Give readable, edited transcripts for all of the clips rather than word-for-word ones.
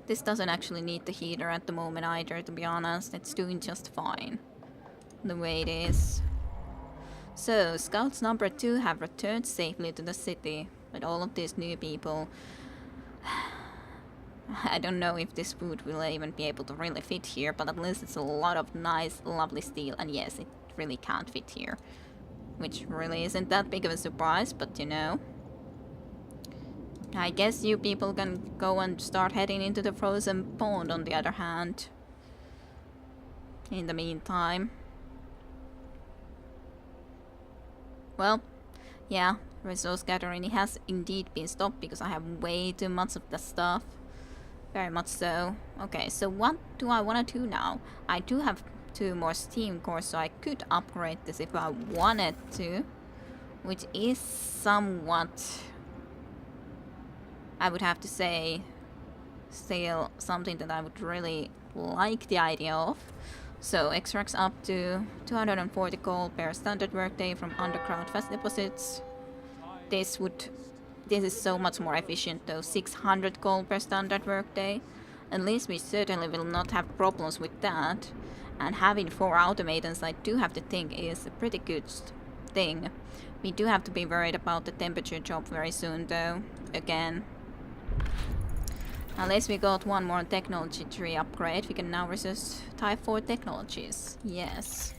This doesn't actually need the heater at the moment either, to be honest. It's doing just fine the way it is. So, scouts number 2 have returned safely to the city with all of these new people. I don't know if this food will even be able to really fit here, but at least it's a lot of nice, lovely steel, and yes, it really can't fit here. Which really isn't that big of a surprise, but you know. I guess you people can go and start heading into the frozen pond on the other hand. In the meantime. Well, yeah, resource gathering has indeed been stopped because I have way too much of the stuff. Very much so. Okay, so what do I want to do now? I do have 2 more steam cores, so I could upgrade this if I wanted to. Which is somewhat, I would have to say, still something that I would really like the idea of. So extracts up to 240 gold per standard workday from underground fast deposits. This is so much more efficient though, 600 gold per standard workday. At least we certainly will not have problems with that. And having 4 automatons, I do have to think, is a pretty good thing. We do have to be worried about the temperature drop very soon though, again. Unless we got 1 more technology tree upgrade, we can now resist type 4 technologies. Yes.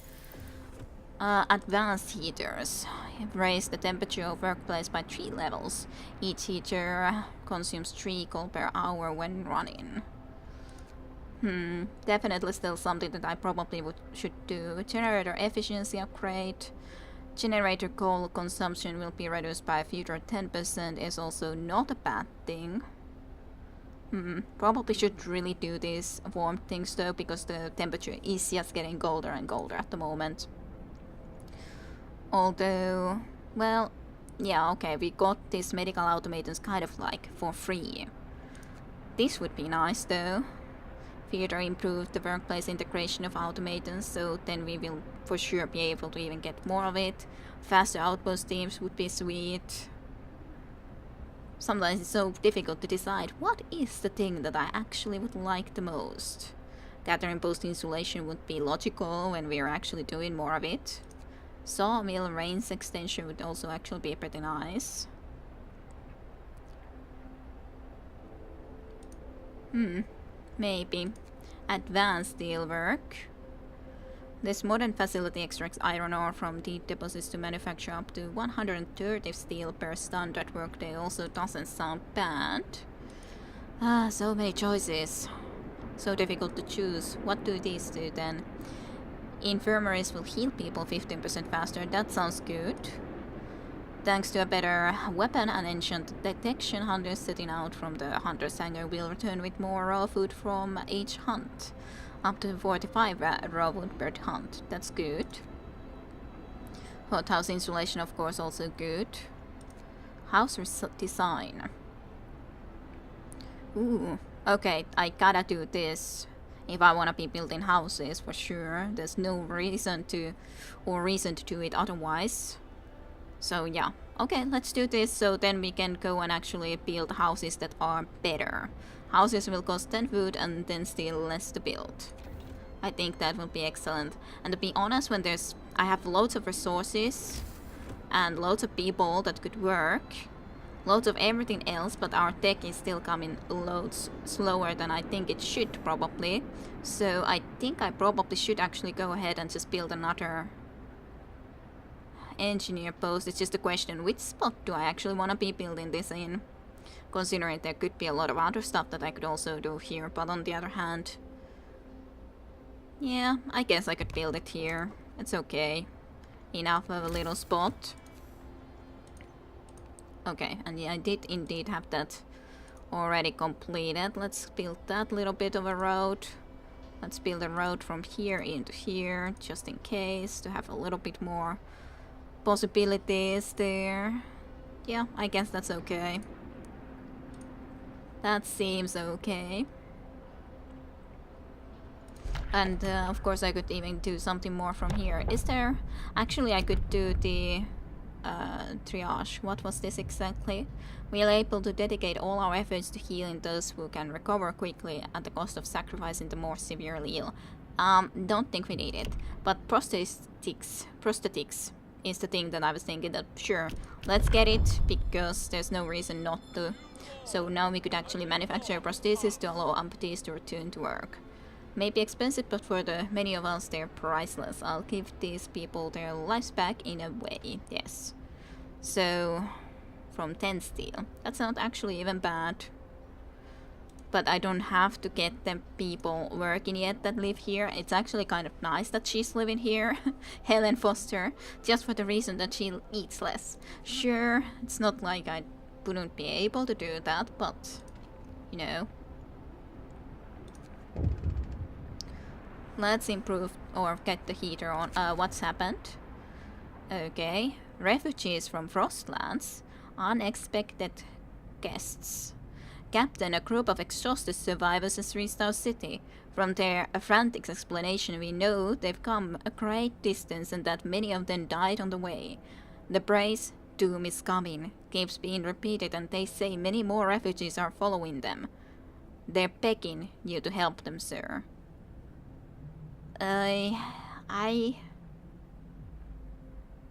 Advanced heaters. Raise the temperature of workplace by 3 levels. Each heater consumes 3 gold per hour when running. Definitely still something that I probably should do. Generator efficiency upgrade. Generator coal consumption will be reduced by a further 10% is also not a bad thing. Probably should really do these warm things though, because the temperature is just getting colder and colder at the moment. Although, well, yeah, okay, we got these medical automatons kind of like for free. This would be nice though. Further improve the workplace integration of automatons, so then we will for sure be able to even get more of it. Faster outpost teams would be sweet. Sometimes it's so difficult to decide what is the thing that I actually would like the most. Gathering post insulation would be logical when we are actually doing more of it. Sawmill range extension would also actually be pretty nice. Maybe. Advanced steelwork. This modern facility extracts iron ore from deep deposits to manufacture up to 130 steel per standard workday. Also doesn't sound bad. So many choices. So difficult to choose. What do these do then? Infirmaries will heal people 15% faster. That sounds good. Thanks to a better weapon and ancient detection, hunters setting out from the hunter's hangar will return with more raw food from each hunt. Up to 45 raw wood per hunt. That's good. Hothouse insulation, of course, also good. House design. Ooh, okay, I gotta do this if I wanna be building houses for sure. There's no reason to do it otherwise. So yeah, okay, let's do this so then we can go and actually build houses that are better. Houses will cost 10 food and then still less to build. I think that will be excellent. And to be honest, when I have loads of resources and loads of people that could work, loads of everything else, but our tech is still coming loads slower than I think it should probably. So I think I probably should actually go ahead and just build another engineer post. It's just a question, which spot do I actually want to be building this in? Considering there could be a lot of other stuff that I could also do here, but on the other hand, yeah, I guess I could build it here. It's okay. Enough of a little spot. Okay, and yeah, I did indeed have that already completed. Let's build that little bit of a road. Let's build a road from here into here, just in case, to have a little bit more possibilities there. Yeah, I guess that's okay. That seems okay. And of course I could even do something more from here. Is there... Actually I could do the triage. What was this exactly? We are able to dedicate all our efforts to healing those who can recover quickly at the cost of sacrificing the more severely ill. Don't think we need it. But prosthetics is the thing that I was thinking that, sure, let's get it, because there's no reason not to. So now we could actually manufacture prosthesis to allow amputees to return to work. Maybe expensive, but for the many of us, they're priceless. I'll give these people their lives back in a way, yes. So, from 10 steel. That's not actually even bad. But I don't have to get them people working yet that live here. It's actually kind of nice that she's living here, Helen Foster, just for the reason that she eats less. Sure, it's not like I wouldn't be able to do that, but, you know. Let's improve or get the heater on. What's happened? Okay. Refugees from Frostlands. Unexpected guests. Captain, a group of exhausted survivors has reached our city. From their frantic explanation, we know they've come a great distance and that many of them died on the way. The phrase, "doom is coming," keeps being repeated, and they say many more refugees are following them. They're begging you to help them, sir.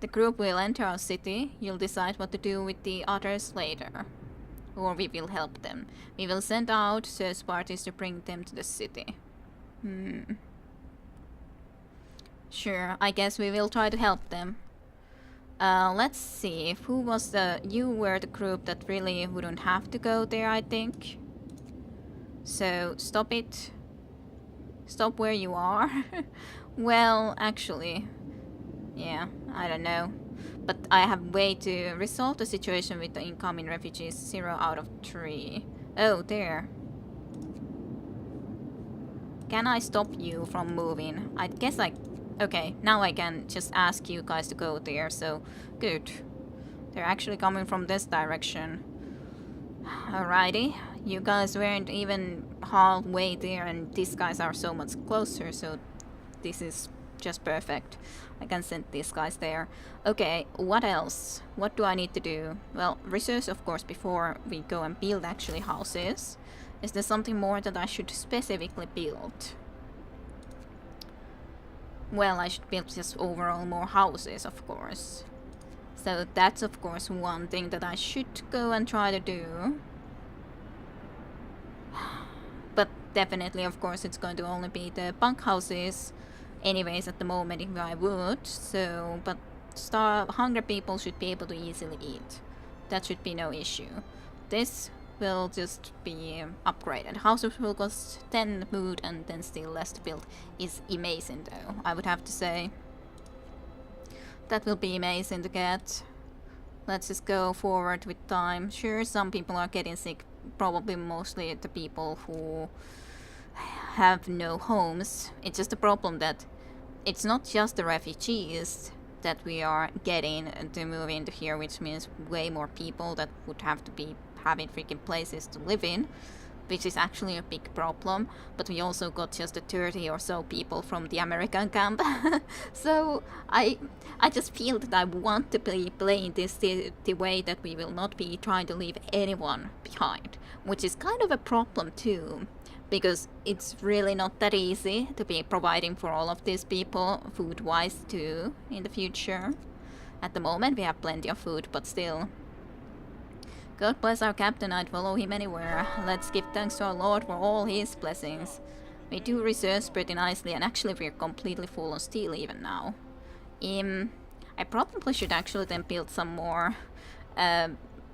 The group will enter our city. You'll decide what to do with the others later. Or we will help them. We will send out search parties to bring them to the city. Sure, I guess we will try to help them. Let's see. Who was you were the group that really wouldn't have to go there, I think. So, stop it. Stop where you are. Well, actually, yeah, I don't know. But I have way to resolve the situation with the incoming refugees. 0 out of 3. Oh, there. Can I stop you from moving? I guess okay, now I can just ask you guys to go there, so good. They're actually coming from this direction. Alrighty. You guys weren't even halfway there, and these guys are so much closer, so this is just perfect. I can send these guys there. Okay, what else? What do I need to do? Well, research, of course, before we go and build actually houses. Is there something more that I should specifically build? Well, I should build just overall more houses, of course. So that's, of course, one thing that I should go and try to do. But definitely, of course, it's going to only be the bunk houses anyways at the moment if I would. So, but hungry people should be able to easily eat. That should be no issue. This will just be upgraded. Houses will cost 10 food and then still less to build. Is amazing though, I would have to say. That will be amazing to get. Let's just go forward with time. Sure, some people are getting sick. Probably mostly the people who have no homes. It's just a problem that it's not just the refugees that we are getting to move into here, which means way more people that would have to be having freaking places to live in, which is actually a big problem. But we also got just 30 or so people from the American camp. So I just feel that I want to be playing this the way that we will not be trying to leave anyone behind, which is kind of a problem too, because it's really not that easy to be providing for all of these people food-wise too in the future. At the moment we have plenty of food, but still. God bless our captain, I'd follow him anywhere. Let's give thanks to our Lord for all his blessings. We do research pretty nicely, and actually we're completely full on steel even now. I probably should actually then build some more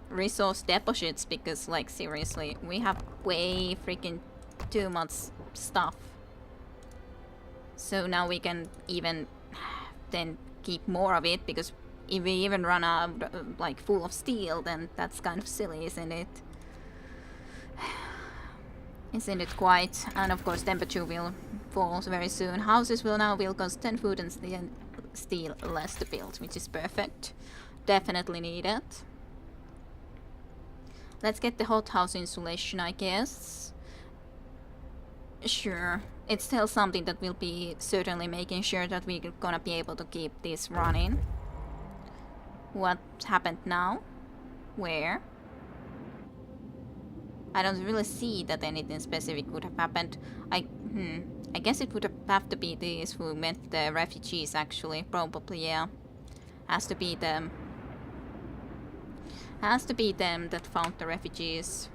resource deposits, because like seriously, we have way freaking too much stuff. So now we can even then keep more of it, because if we even run out like full of steel, then that's kind of silly, isn't it? Isn't it quite? And of course temperature will fall very soon. Houses will cost 10 food and steel less to build, which is perfect. Definitely need it. Let's get the hothouse insulation, I guess. Sure. It's still something that will be certainly making sure that we're gonna be able to keep this running. What happened now? Where? I don't really see that anything specific would have happened. I guess it would have to be these who met the refugees actually. Probably, yeah. Has to be them. Has to be them that found the refugees.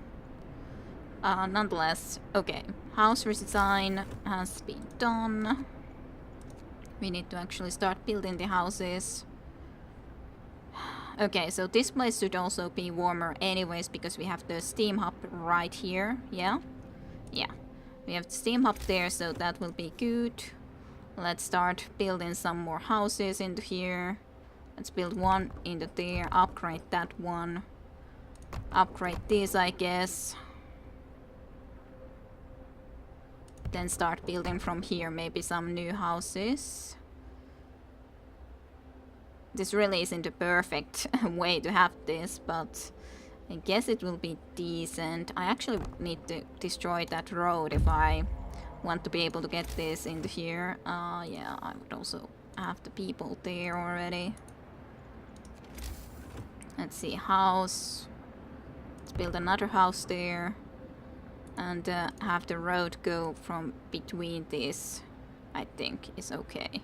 Nonetheless, okay. House redesign has been done. We need to actually start building the houses. Okay, so this place should also be warmer anyways because we have the steam hub right here. Yeah? Yeah. We have the steam hub there, so that will be good. Let's start building some more houses into here. Let's build one into there, upgrade that one. Upgrade this, I guess. Then start building from here, maybe some new houses. This really isn't a perfect way to have this, but I guess it will be decent. I actually need to destroy that road if I want to be able to get this into here. Yeah, I would also have the people there already. Let's see, house. Let's build another house there. And have the road go from between these, I think is okay.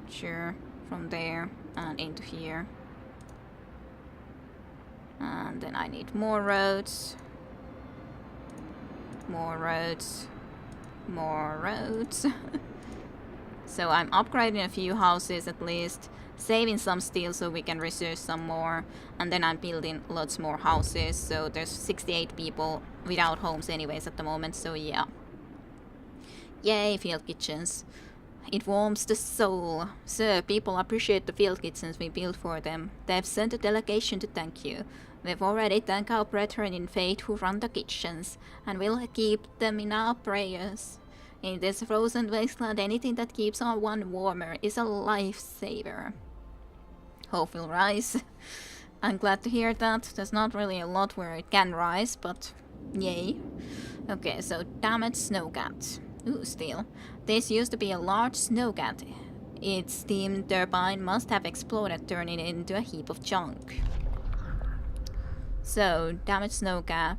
Sure, from there and into here. And then I need more roads. More roads. More roads. So I'm upgrading a few houses at least. Saving some steel so we can research some more. And then I'm building lots more houses. So there's 68 people without homes anyways at the moment. So yeah. Yay, field kitchens. It warms the soul. So people appreciate the field kitchens we built for them. They've sent a delegation to thank you. We've already thanked our brethren in faith who run the kitchens, and we'll keep them in our prayers. In this frozen wasteland, anything that keeps our one warmer is a lifesaver. Hope will rise. I'm glad to hear that. There's not really a lot where it can rise, but yay. Okay, so damaged snowcat. Ooh, steel. This used to be a large snowcat. Its steam turbine must have exploded, turning it into a heap of junk. So, damaged snowcat.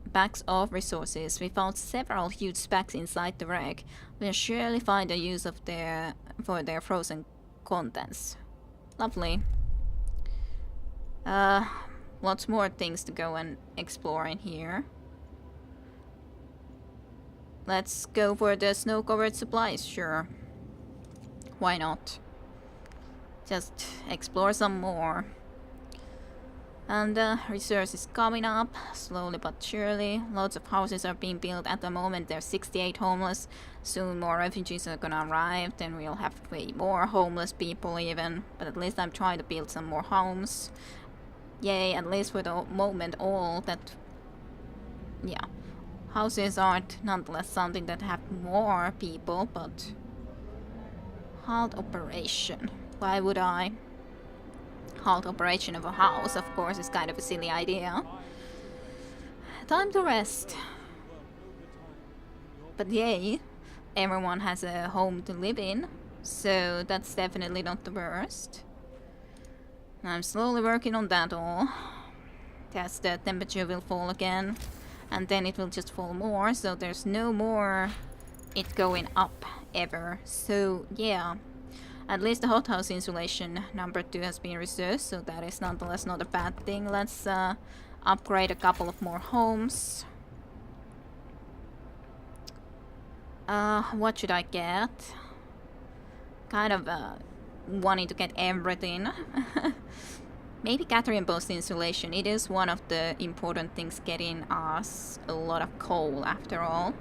Bags of resources. We found several huge bags inside the wreck. We'll surely find a use of for their frozen contents. Lovely. Lots more things to go and explore in here. Let's go for the snow-covered supplies, sure. Why not? Just explore some more. And research is coming up, slowly but surely. Lots of houses are being built at the moment. There's 68 homeless. Soon more refugees are gonna arrive. Then we'll have way more homeless people even. But at least I'm trying to build some more homes. Yay, at least for the moment all that... Yeah. Houses aren't nonetheless something that have more people, but... Halt operation. Why would I? Halt operation of a house, of course, is kind of a silly idea. Time to rest. But yay, everyone has a home to live in, so that's definitely not the worst. I'm slowly working on that all. As the temperature will fall again, and then it will just fall more, so there's no more it going up ever. So yeah. At least the hothouse insulation number 2 has been researched, so that is nonetheless not a bad thing. Let's upgrade a couple of more homes. What should I get? Kind of wanting to get everything. Maybe Catherine Post insulation. It is one of the important things getting us a lot of coal after all.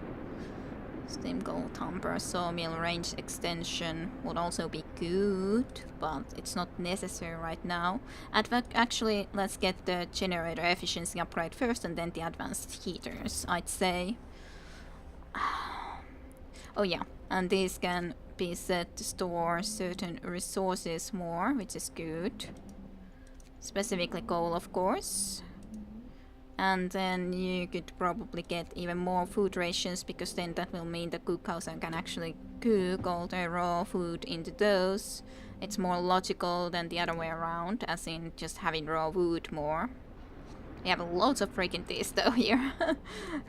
Steam gold tumper sawmill range extension would also be good, but it's not necessary right now. Actually, let's get the generator efficiency upgrade first and then the advanced heaters, I'd say. Oh yeah, and these can be set to store certain resources more, which is good. Specifically coal, of course. And then you could probably get even more food rations, because then that will mean the cookhouse can actually cook all the raw food into those. It's more logical than the other way around, as in just having raw wood more. We have loads of freaking these though here.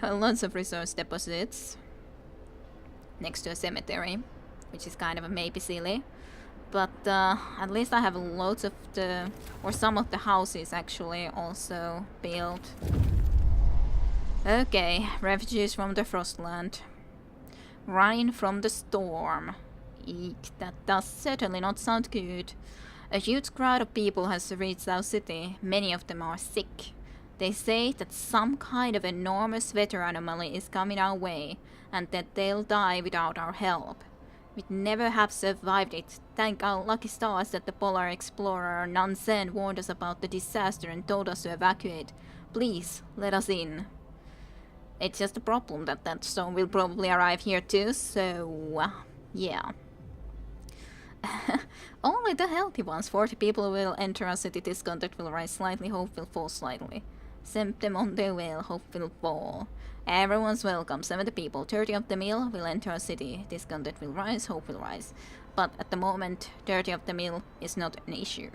Lots of resource deposits. Next to a cemetery, which is kind of a maybe silly. But at least I have loads of or some of the houses actually also built. Okay, refugees from the Frostland. Running from the storm. Eek, that does certainly not sound good. A huge crowd of people has reached our city. Many of them are sick. They say that some kind of enormous weather anomaly is coming our way, and that they'll die without our help. We'd never have survived it. Thank our lucky stars that the polar explorer Nansen warned us about the disaster and told us to evacuate. Please, let us in. It's just a problem that that storm will probably arrive here too, so yeah. Only the healthy ones. 40 people will enter our city. Discontent will rise slightly, hope will fall slightly. Send them on their way, hope will fall. Everyone's welcome. 70 people. 30 of the mill will enter our city. Discontent will rise, hope will rise. But at the moment, 30 of the mill is not an issue.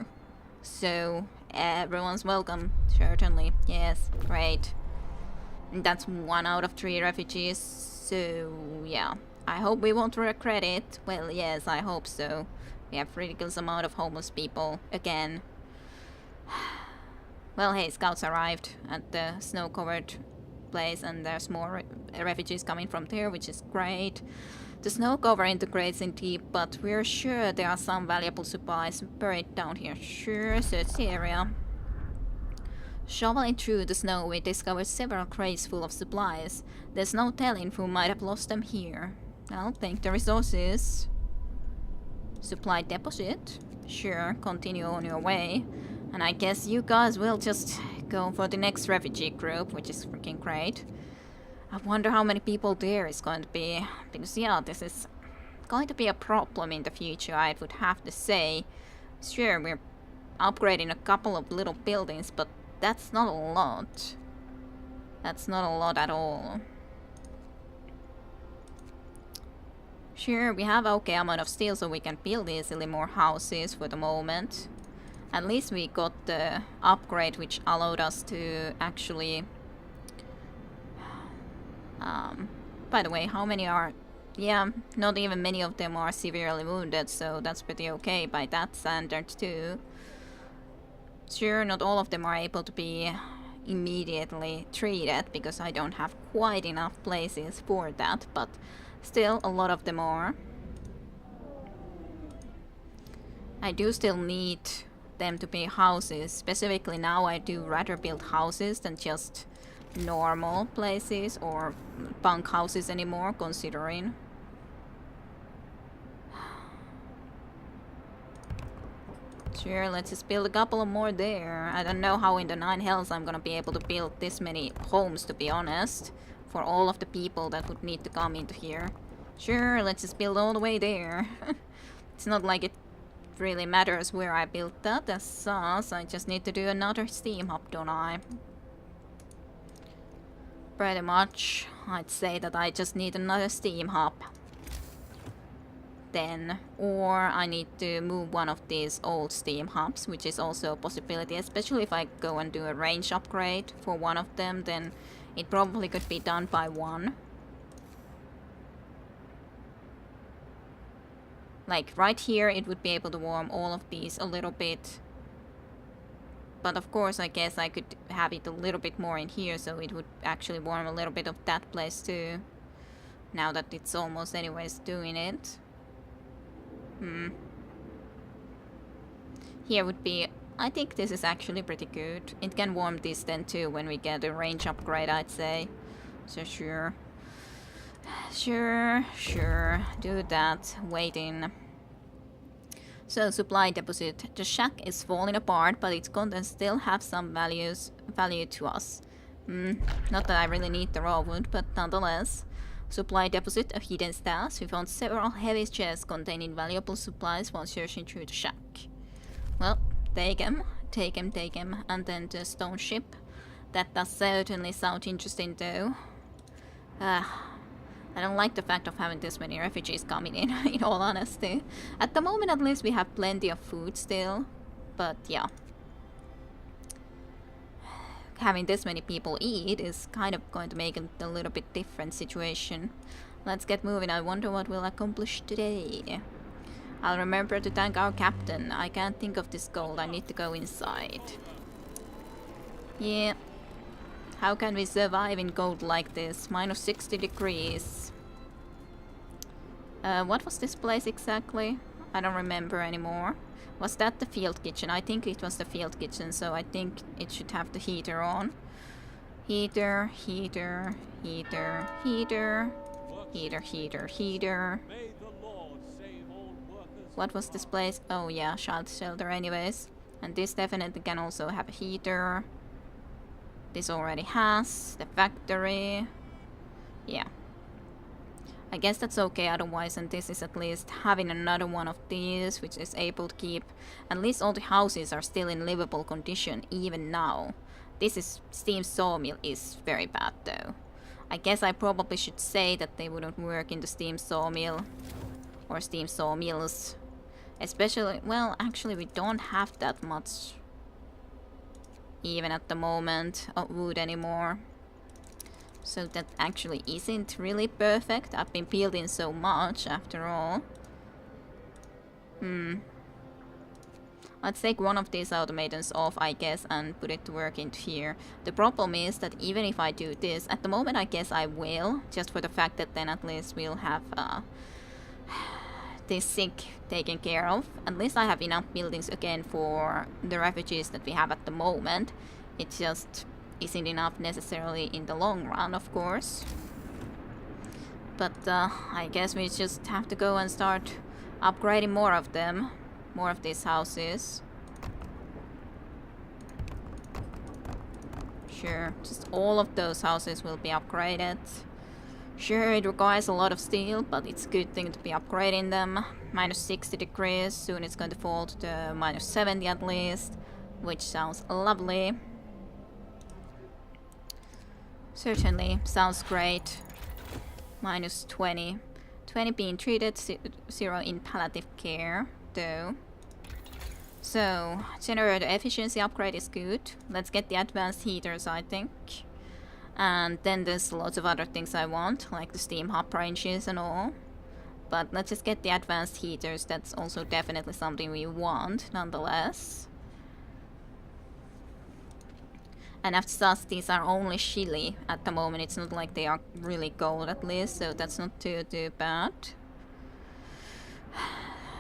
So, everyone's welcome. Certainly. Yes, great. And that's 1 out of 3 refugees. So, yeah. I hope we won't regret it. Well, yes, I hope so. We have ridiculous amount of homeless people. Again. Well, hey, scouts arrived at the snow-covered place, and there's more refugees coming from there, which is great. The snow cover integrates in deep, but we're sure there are some valuable supplies buried down here. Sure, search the area. Shoveling through the snow, we discovered several crates full of supplies. There's no telling who might have lost them here. I'll take the resources. Supply deposit? Sure, continue on your way. And I guess you guys will just go for the next refugee group, which is freaking great. I wonder how many people there is going to be. Because yeah, this is going to be a problem in the future, I would have to say. Sure, we're upgrading a couple of little buildings, but that's not a lot. That's not a lot at all. Sure, we have okay amount of steel, so we can build easily more houses for the moment. At least we got the upgrade, which allowed us to actually... by the way, how many are... Yeah, not even many of them are severely wounded, so that's pretty okay by that standard too. Sure, not all of them are able to be immediately treated, because I don't have quite enough places for that, but still, a lot of them are. I do still need them to be houses. Specifically now, I do rather build houses than just normal places or bunk houses anymore, considering. Sure, let's just build a couple of more there. I don't know how in the 9 hells I'm gonna be able to build this many homes, to be honest, for all of the people that would need to come into here. Sure, let's just build all the way there. It's not like it really matters where I built that as such. I just need to do another steam hub, don't I? Pretty much, I'd say that I just need another steam hub. Then, or I need to move one of these old steam hubs, which is also a possibility, especially if I go and do a range upgrade for one of them, then it probably could be done by one. Like right here, it would be able to warm all of these a little bit. But of course, I guess I could have it a little bit more in here, so it would actually warm a little bit of that place too. Now that it's almost anyways doing it. Here would be... I think this is actually pretty good. It can warm this then too when we get a range upgrade, I'd say. So sure. Sure. Do that. Waiting. So, supply deposit. The shack is falling apart, but its contents still have some value to us. Not that I really need the raw wood, but nonetheless. Supply deposit, a hidden stash. We found several heavy chests containing valuable supplies while searching through the shack. Well, take them. And then the stone ship. That does certainly sound interesting though. I don't like the fact of having this many refugees coming in all honesty. At the moment, at least, we have plenty of food still. But yeah. Having this many people eat is kind of going to make it a little bit different situation. Let's get moving. I wonder what we'll accomplish today. I'll remember to thank our captain. I can't think of this gold. I need to go inside. Yeah. How can we survive in cold like this? Minus 60 degrees. What was this place exactly? I don't remember anymore. Was that the field kitchen? I think it was the field kitchen, so I think it should have the heater on. Heater, heater, heater, heater, heater, heater, heater. What was this place? Oh yeah, child shelter anyways. And this definitely can also have a heater. This already has. The factory. Yeah. I guess that's okay otherwise, and this is at least having another one of these, which is able to keep... At least all the houses are still in livable condition, even now. This is... Steam sawmill is very bad though. I guess I probably should say that they wouldn't work in the steam sawmill. Or steam sawmills. Especially... Well, actually we don't have that much... even at the moment, of wood anymore. So that actually isn't really perfect. I've been building so much after all. Let's take one of these automatons off, I guess, and put it to work into here. The problem is that even if I do this, at the moment I guess I will, just for the fact that then at least we'll have this sick taken care of. At least I have enough buildings again for the refugees that we have at the moment. It just isn't enough necessarily in the long run, of course. But I guess we just have to go and start upgrading more of them. More of these houses. Sure, just all of those houses will be upgraded. Sure, it requires a lot of steel, but it's a good thing to be upgrading them. Minus 60 degrees, soon it's going to fall to the minus 70 at least, which sounds lovely. Certainly, sounds great. Minus 20. 20 being treated, 0 in palliative care, though. So, generator efficiency upgrade is good. Let's get the advanced heaters, I think. And then there's lots of other things I want, like the steam hop ranges and all. But let's just get the advanced heaters. That's also definitely something we want, nonetheless. And after such, these are only chilly at the moment. It's not like they are really cold at least, so that's not too bad.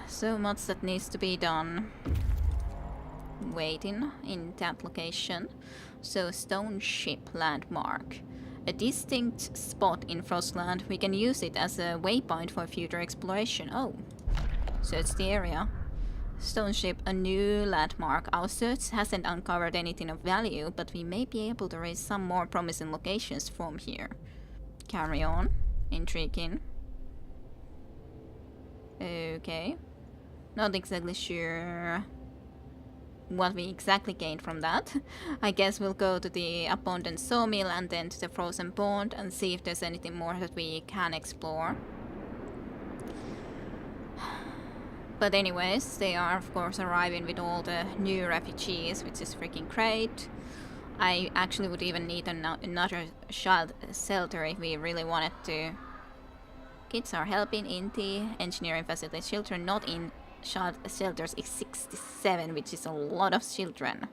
So much that needs to be done. Waiting in that location. So, stone ship landmark. A distinct spot in Frostland. We can use it as a waypoint for future exploration. Oh, so it's the area. Stone ship, a new landmark. Our search hasn't uncovered anything of value, but we may be able to raise some more promising locations from here. Carry on. Intriguing. Okay. Not exactly sure what we exactly gained from that. I guess we'll go to the abundant sawmill and then to the frozen pond and see if there's anything more that we can explore. But anyways, they are of course arriving with all the new refugees, which is freaking great. I actually would even need another child shelter if we really wanted to. Kids are helping in the engineering facilities. Children not in child shelters is 67, which is a lot of children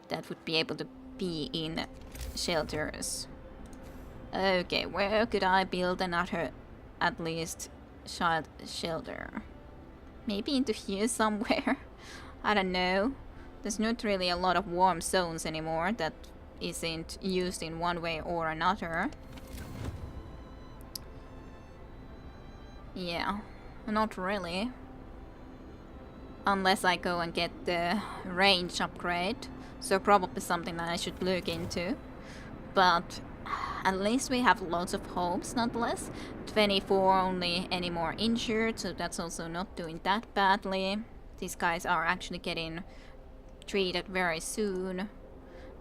that would be able to be in shelters. Okay, where could I build another, at least, child shelter? Maybe into here somewhere? I don't know. There's not really a lot of warm zones anymore that isn't used in one way or another. Yeah, not really. Unless I go and get the range upgrade. So probably something that I should look into. But at least we have lots of hopes nonetheless. 24 only any more injured, so that's also not doing that badly. These guys are actually getting treated very soon.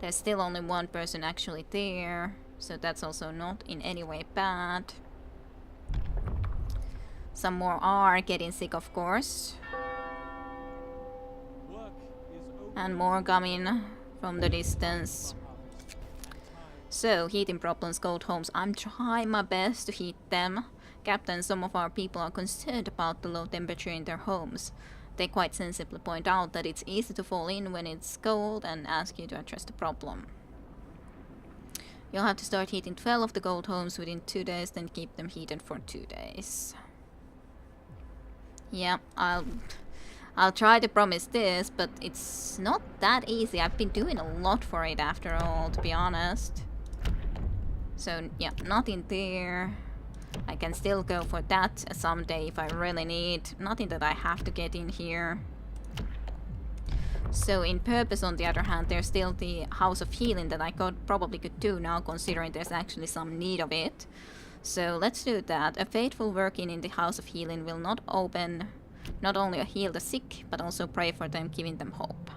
There's still only one person actually there, so that's also not in any way bad. Some more are getting sick, of course. And more coming from the distance. So, heating problems, cold homes. I'm trying my best to heat them. Captain, some of our people are concerned about the low temperature in their homes. They quite sensibly point out that it's easy to fall in when it's cold and ask you to address the problem. You'll have to start heating 12 of the cold homes within 2 days, then keep them heated for 2 days. Yeah, I'll try to promise this, but it's not that easy. I've been doing a lot for it after all, to be honest. So yeah, nothing there. I can still go for that someday if I really need. Nothing that I have to get in here. So in purpose, on the other hand, there's still the House of Healing that I probably could do now, considering there's actually some need of it. So let's do that. A faithful working in the House of Healing will not only heal the sick, but also pray for them, giving them hope.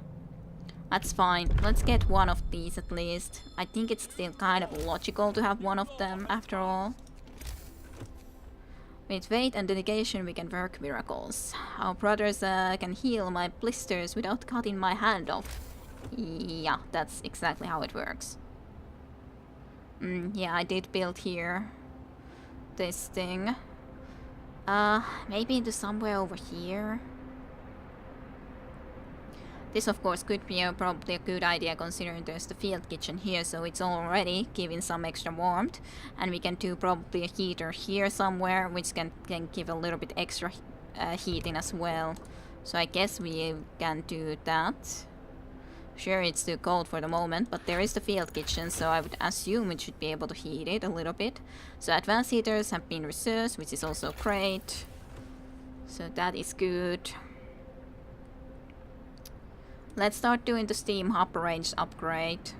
That's fine. Let's get one of these at least. I think it's still kind of logical to have one of them after all. With faith and dedication we can work miracles. Our brothers can heal my blisters without cutting my hand off. Yeah, that's exactly how it works. Yeah, I did build here this thing. Maybe into somewhere over here. This of course could be probably a good idea considering there's the field kitchen here, so it's already giving some extra warmth. And we can do probably a heater here somewhere, which can give a little bit extra heating as well. So I guess we can do that. Sure, it's too cold for the moment, but there is the field kitchen, so I would assume it should be able to heat it a little bit. So advanced heaters have been researched, which is also great. So that is good. Let's start doing the steam hop range upgrade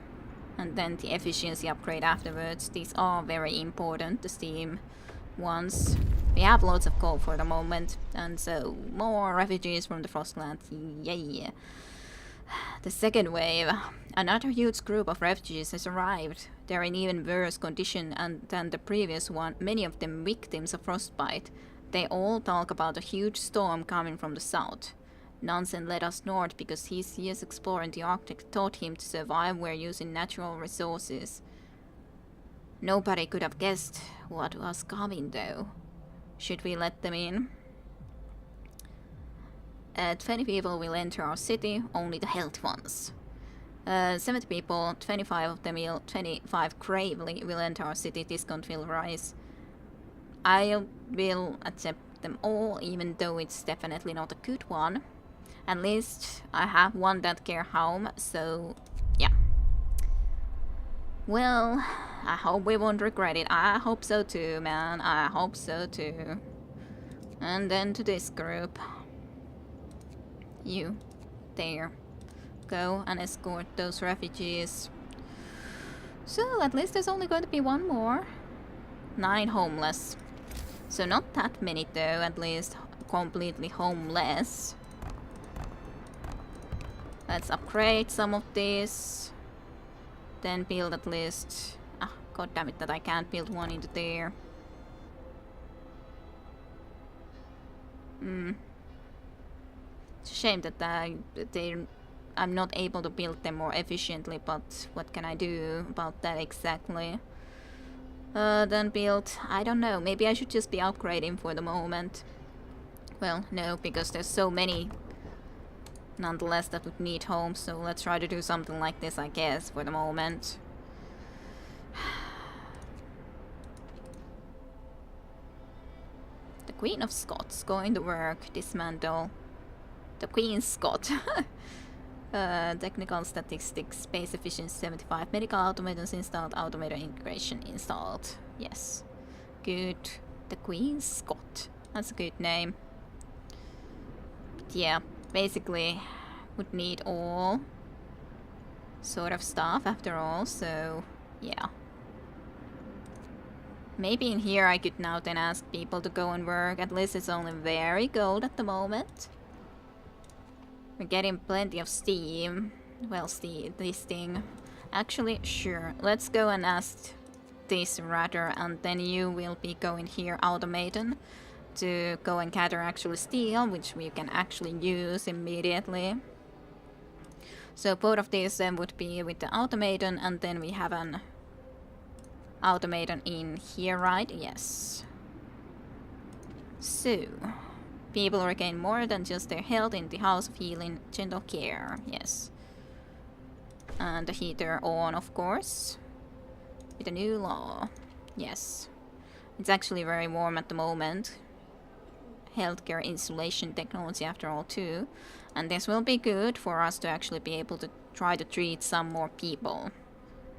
and then the efficiency upgrade afterwards. These are very important, the steam ones. We have loads of coal for the moment, and so more refugees from the Frostlands. Yeah. The second wave. Another huge group of refugees has arrived. They're in even worse condition than the previous one, many of them victims of frostbite. They all talk about a huge storm coming from the south. Nansen led us north because his years exploring the Arctic taught him to survive where using natural resources. Nobody could have guessed what was coming though. Should we let them in? 20 people will enter our city, only the healthy ones. 70 people, 25 of them 25 gravely will enter our city, discount will rise. I will accept them all, even though it's definitely not a good one. At least I have one that care home, so yeah. Well, I hope we won't regret it. I hope so too, man. I hope so too. And then to this group. You. There. Go and escort those refugees. So, at least there's only going to be one more. 9 homeless. So not that many though, at least completely homeless. Let's upgrade some of these. Then build at least... Ah, god damn it that I can't build one into there. It's a shame that I'm not able to build them more efficiently, but what can I do about that exactly? Then build... I don't know, maybe I should just be upgrading for the moment. Well, no, because there's so many nonetheless that would need homes, so let's try to do something like this, I guess, for the moment. The Queen of Scots going to work, dismantle. The Queen Scot. Technical statistics, space efficiency 75, medical automatons installed, automator integration installed. Yes. Good. The Queen Scot. That's a good name. But yeah, basically would need all sort of stuff after all, so yeah. Maybe in here I could now then ask people to go and work. At least it's only very cold at the moment. We're getting plenty of steam. Well, this thing. Actually, sure. Let's go and ask this rather, and then you will be going here, automaton, to go and gather actually steel, which we can actually use immediately. So both of these then would be with the automaton, and then we have an automaton in here, right? Yes. So, people regain more than just their health in the House of Healing, Gentle Care, yes. And the heater on, of course. With a new law, yes. It's actually very warm at the moment. Healthcare insulation technology after all too. And this will be good for us to actually be able to try to treat some more people.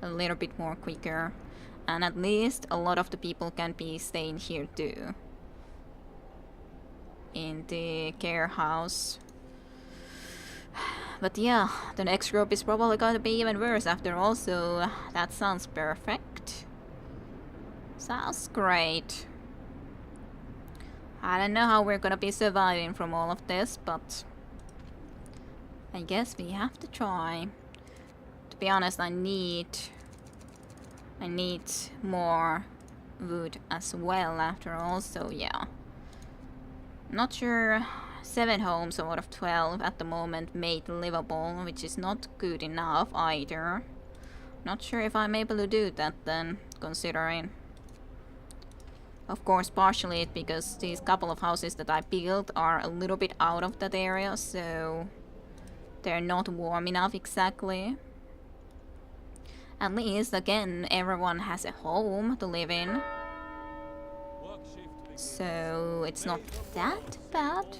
A little bit more quicker. And at least a lot of the people can be staying here too. In the care house. But yeah, the next group is probably going to be even worse after all, so that sounds perfect. Sounds great. I don't know how we're gonna be surviving from all of this, but I guess we have to try. To be honest, I need more wood as well after all, so yeah. Not sure 7 homes out of 12 at the moment made livable, which is not good enough either. Not sure if I'm able to do that then, considering. Of course, partially it's because these couple of houses that I built are a little bit out of that area, so they're not warm enough exactly. At least, again, everyone has a home to live in. So it's not that bad.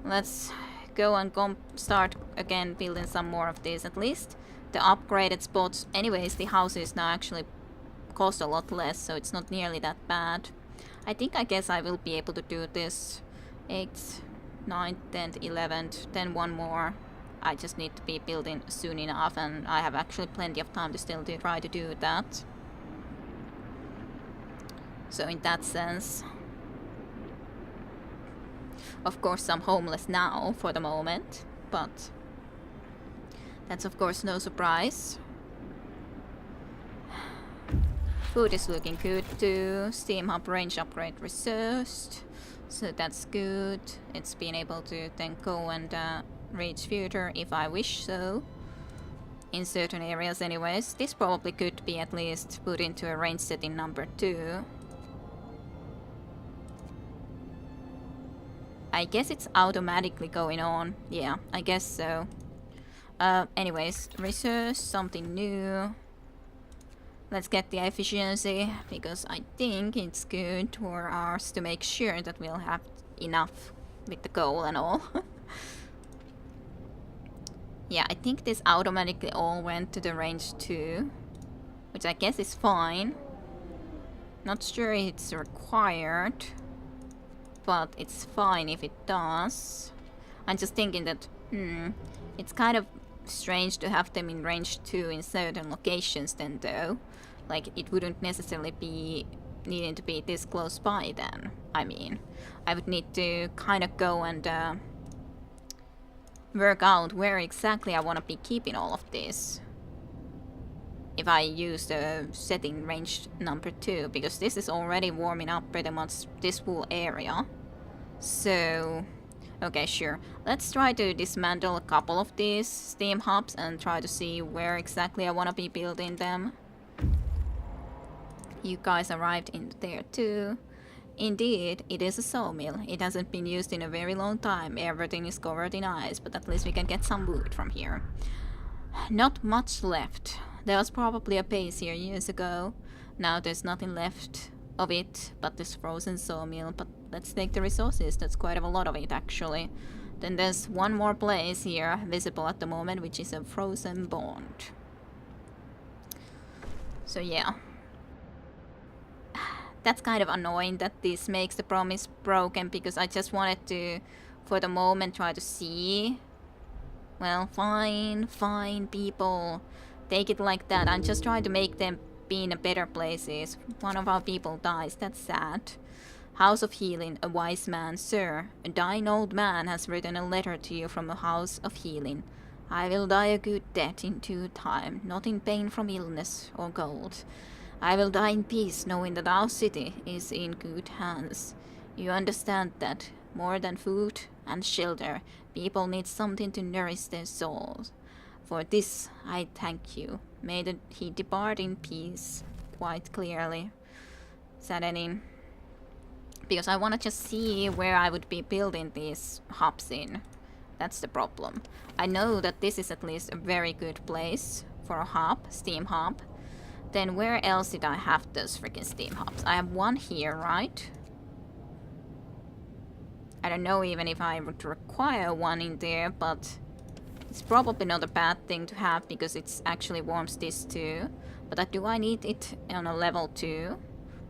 Let's go and start again building some more of these. At least the upgraded spots. Anyways, the houses now actually cost a lot less, so it's not nearly that bad. I guess I will be able to do this. 8th, 9th, 10th, 11th, then one more. I just need to be building soon enough, and I have actually plenty of time to still try to do that. So in that sense, of course I'm homeless now for the moment, but that's of course no surprise. Food is looking good too. Steam hub range upgrade researched, so that's good. It's been able to then go and reach future if I wish so. In certain areas anyways. This probably could be at least put into a range setting number 2. I guess it's automatically going on. Yeah, I guess so. Anyways, research something new. Let's get the efficiency, because I think it's good for us to make sure that we'll have enough with the coal and all. Yeah, I think this automatically all went to the range 2, which I guess is fine. Not sure it's required, but it's fine if it does. I'm just thinking that, it's kind of strange to have them in range 2 in certain locations then though. Like, it wouldn't necessarily be needing to be this close by then. I mean, I would need to kind of go and work out where exactly I want to be keeping all of this. If I use the setting range number 2, because this is already warming up pretty much this whole area. So, okay, sure. Let's try to dismantle a couple of these steam hubs and try to see where exactly I want to be building them. You guys arrived in there too. Indeed, it is a sawmill. It hasn't been used in a very long time. Everything is covered in ice, but at least we can get some wood from here. Not much left. There was probably a base here years ago. Now there's nothing left of it but this frozen sawmill, but let's take the resources. That's quite a lot of it actually. Then there's one more place here visible at the moment, which is a frozen bond. So yeah. That's kind of annoying that this makes the promise broken, because I just wanted to, for the moment, try to see. Well, fine, people. Take it like that. I'm just trying to make them be in a better places. One of our people dies. That's sad. House of Healing, a wise man. Sir, a dying old man has written a letter to you from the House of Healing. I will die a good death in due time, not in pain from illness or gold. I will die in peace knowing that our city is in good hands. You understand that, more than food and shelter, people need something to nourish their souls. For this I thank you. May he depart in peace, quite clearly. Saddening. Because I want to just see where I would be building these hubs in. That's the problem. I know that this is at least a very good place for a hub, steam hub. Then where else did I have those freaking steam hubs? I have one here, right? I don't know even if I would require one in there, but it's probably not a bad thing to have because it actually warms this too. But do I need it on a level 2?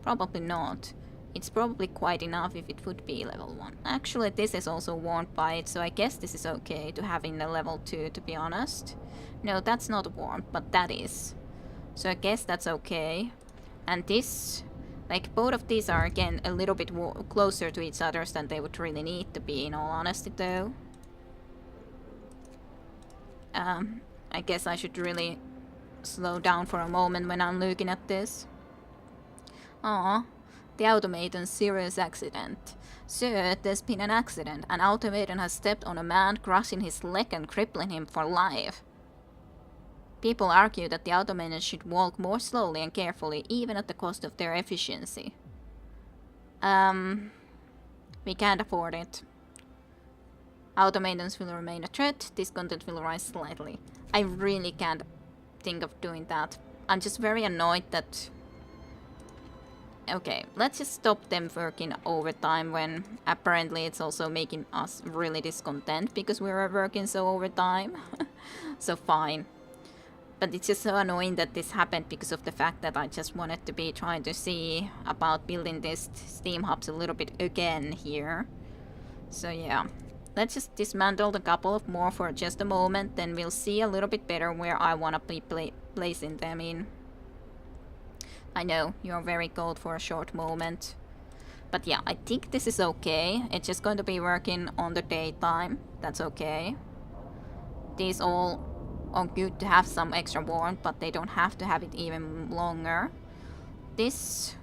Probably not. It's probably quite enough if it would be level 1. Actually, this is also warmed by it, so I guess this is okay to have in a level 2, to be honest. No, that's not warmed, but that is. So I guess that's okay. And this, like, both of these are, again, a little bit closer to each other than they would really need to be, in all honesty, though. I guess I should really slow down for a moment when I'm looking at this. Aww. The automaton's serious accident. Sir, there's been an accident. An automaton has stepped on a man, crushing his leg and crippling him for life. People argue that the automatons should walk more slowly and carefully, even at the cost of their efficiency. We can't afford it. Automatons will remain a threat. Discontent will rise slightly. I really can't think of doing that. I'm just very annoyed that... Okay, let's just stop them working overtime when apparently it's also making us really discontent because we're working so overtime. So fine. But it's just so annoying that this happened because of the fact that I just wanted to be trying to see about building this steam hubs a little bit again here. So yeah, let's just dismantle a couple of more for just a moment, then we'll see a little bit better where I want to be placing them in. I know, you're very cold for a short moment. But yeah, I think this is okay. It's just going to be working on the daytime. That's okay. These all are good to have some extra warmth, but they don't have to have it even longer. This,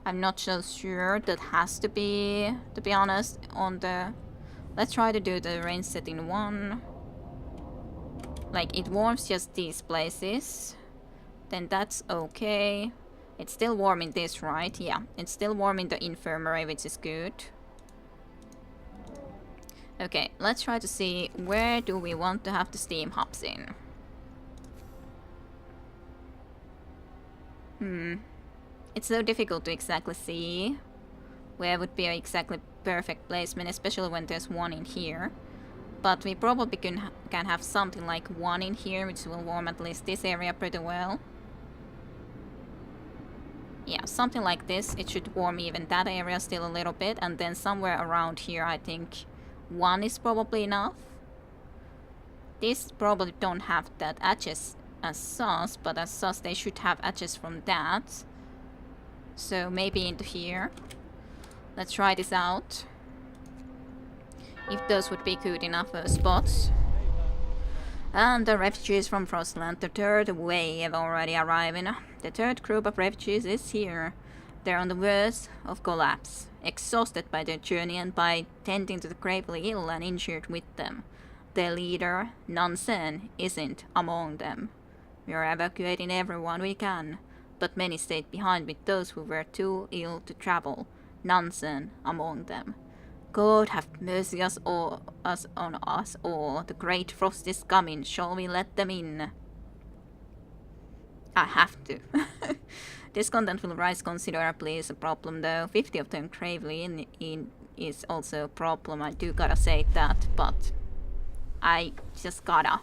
I'm not so sure. That has to be honest, on the... Let's try to do the range setting 1. Like, it warms just these places. Then that's okay. It's still warming this, right? Yeah, it's still warming the infirmary, which is good. Okay, let's try to see where do we want to have the steam hubs in. It's so difficult to exactly see where would be an exactly perfect placement, especially when there's one in here. But we probably can have something like one in here, which will warm at least this area pretty well. Yeah, something like this. It should warm even that area still a little bit, and then somewhere around here I think one is probably enough. These probably don't have that edges as sus, but as sus they should have edges from that. So maybe into here. Let's try this out. If those would be good enough spots. And the refugees from Frostland, the third wave already arriving. The third group of refugees is here. They're on the verge of collapse, exhausted by their journey and by tending to the gravely ill and injured with them. Their leader, Nansen, isn't among them. We are evacuating everyone we can, but many stayed behind with those who were too ill to travel, Nansen among them. God have mercy on us all. The great frost is coming. Shall we let them in? I have to. Discontent will rise considerably is a problem though. 50 of them gravely in is also a problem. I do gotta say that, but I just gotta.